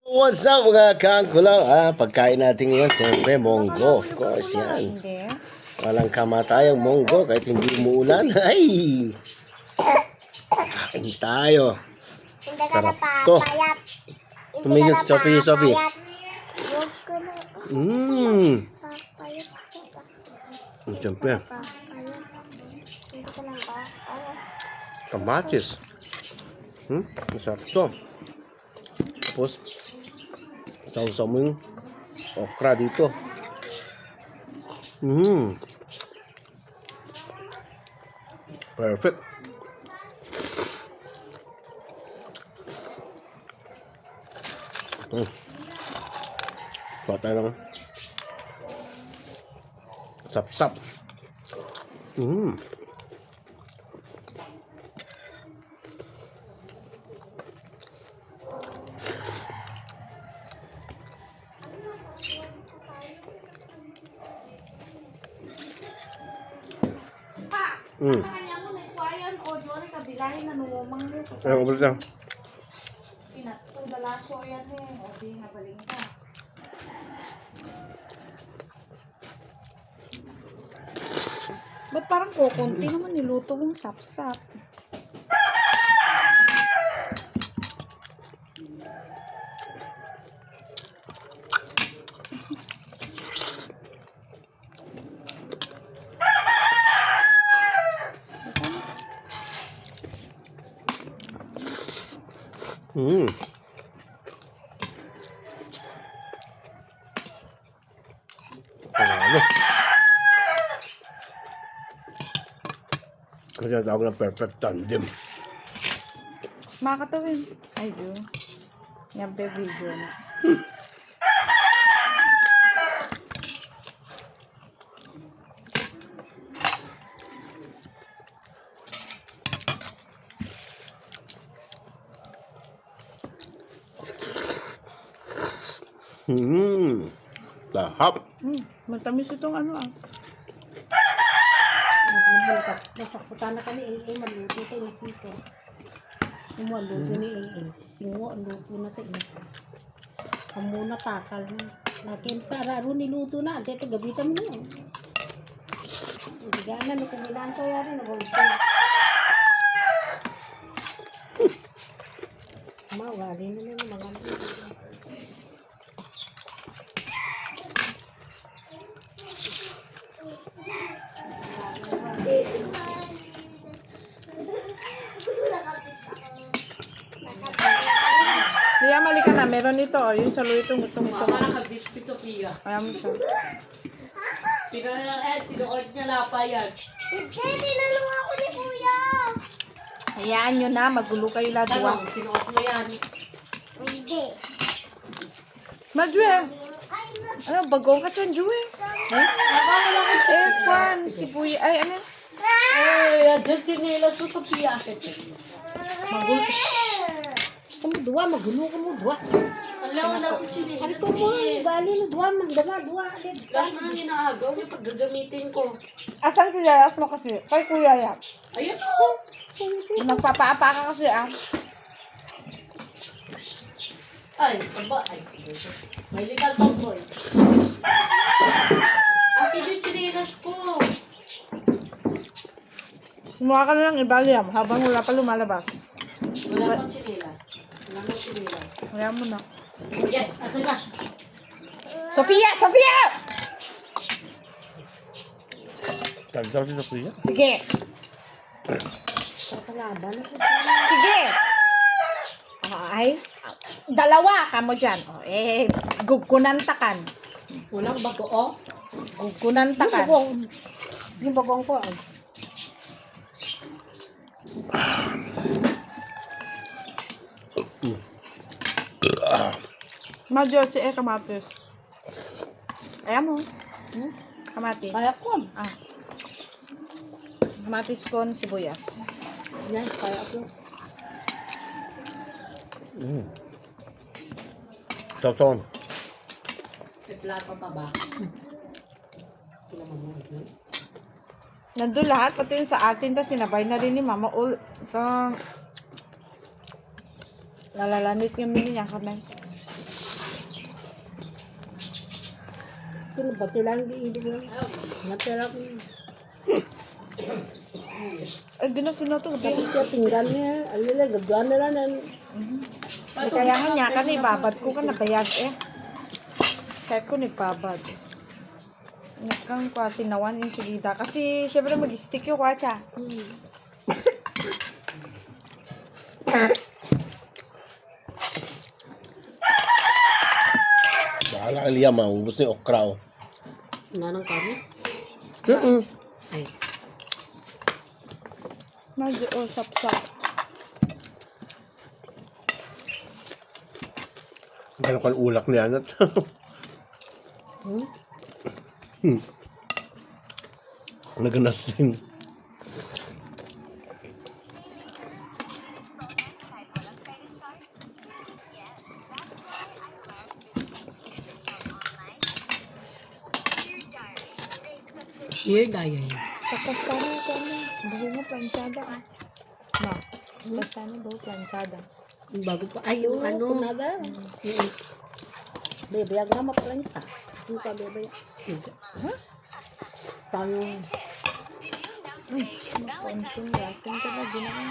What's up mga kaangkulaw? Pagkain natin ngayon, siyempre monggo. Of course, yan. Hindi. Walang kamatayang monggo kahit hindi umuulan. Ay! Kain tayo. Sarap to. Tumingin si Sophie. Siyempre, kamatis. Masarap to. Tapos, sausaw mo yung okra dito. Perfect. Kuha tayo ng sap-sap. Kanya mo na ikuayan o doon ay kabilahin na numumang mo. Ayun, ubos lang. Pinatudalaso yan eh. O di nabaling ka. Ba't parang kukunti naman niluto mong sapsap? Ano? Kaya tawag ng perfect tandem. Makakatawin. Ay, yun. Yan pa video na. Lahap. Matamis itong ano ah. Nasakutan na kami ay maluto tayo ng pito. Yung maluto ni ay singo ang luto na tayo. Amo na takal na. Nakin para ro niluto na ante gabitan mo na. Sigana no kumilan ko yari na bolto. Mawali na naman mga Liam, mali ka na. Meron ito. Oh. Yung salo itong gusto-gusto. Nakakabit si Sophia. Kaya mo siya. Sinuot niya lapa yan. Hindi, tinanong ako ni Kuya. Hayaan nyo na. Magulo kayo Tanong, ladwa. sinuot mo yan. Hindi. Madwe. Ay, Ano, bagong ka dyan, Jue. Eh, Juan. Si Buya. Ay, ano? Ay, dyan sinilas mo, Sophia. Magulo. kamu dua magulo kamu dua. Alam na ko sinilas. Hari ko mo bali na dua dua alit. Gas na ang inaagaw niya pag gagamitin ko. Asan si Yayas mo kasi? Kay Kuya Yap. Ayun ako. Nagpapaapa ka kasi ah. Ay, aba. Ay, may legal tomboy. Akin yung sinilas ko. Kumuha ka na lang iba, Liam. Habang wala pa lumalabas. Wala pang sinilas. Wala pang sinilas. Kaya mo na. Yes, ato na. Sophia! Sophia! Tagdaw si Sophia. Sige. Tatalaban ako. Sige. Ay. Dalawa ka mo dyan. O, eh, gugunantakan. Walang bago, oh. Gugunantakan. Yung bagong ko. Madyo si kamatis. Ayan mo. Kamatis. Kaya ko. Ah. Kamatis con sibuyas. Yan, kaya ko. Tawon. May plato pa ba? Kailangan mo ito. Nandun lahat, pati yung sa atin, tapos sinabay na rin ni Mama Ul. So, lalalanit yung mini niya kami. Kinabati lang di lang. Natira ko. Ay, ginasin na to. Tapos siya tinggan niya. Alila, gagawin na lang. Kaya nga niya ka ni babad ko ka nabayag eh. Kaya ko ni babad. Nakang kwa sinawan yung sigita. Kasi syempre mag-stick yung kwa siya. Bahala ka liya, maubos na yung okra, oh. Nanang kami. Ay. Medyo sap-sap. Ganun ka ulak niya. Naganasin. Here, daya. Kapastana ko ano. Bago mo planchada ah. No. Kapastana bago planchada. Bago pa. Ay, yung ano. Nada. Bebe, ang nga maplanta. Yung pa, bebe. Ha? Paano? Konsum natin ka na ginawa.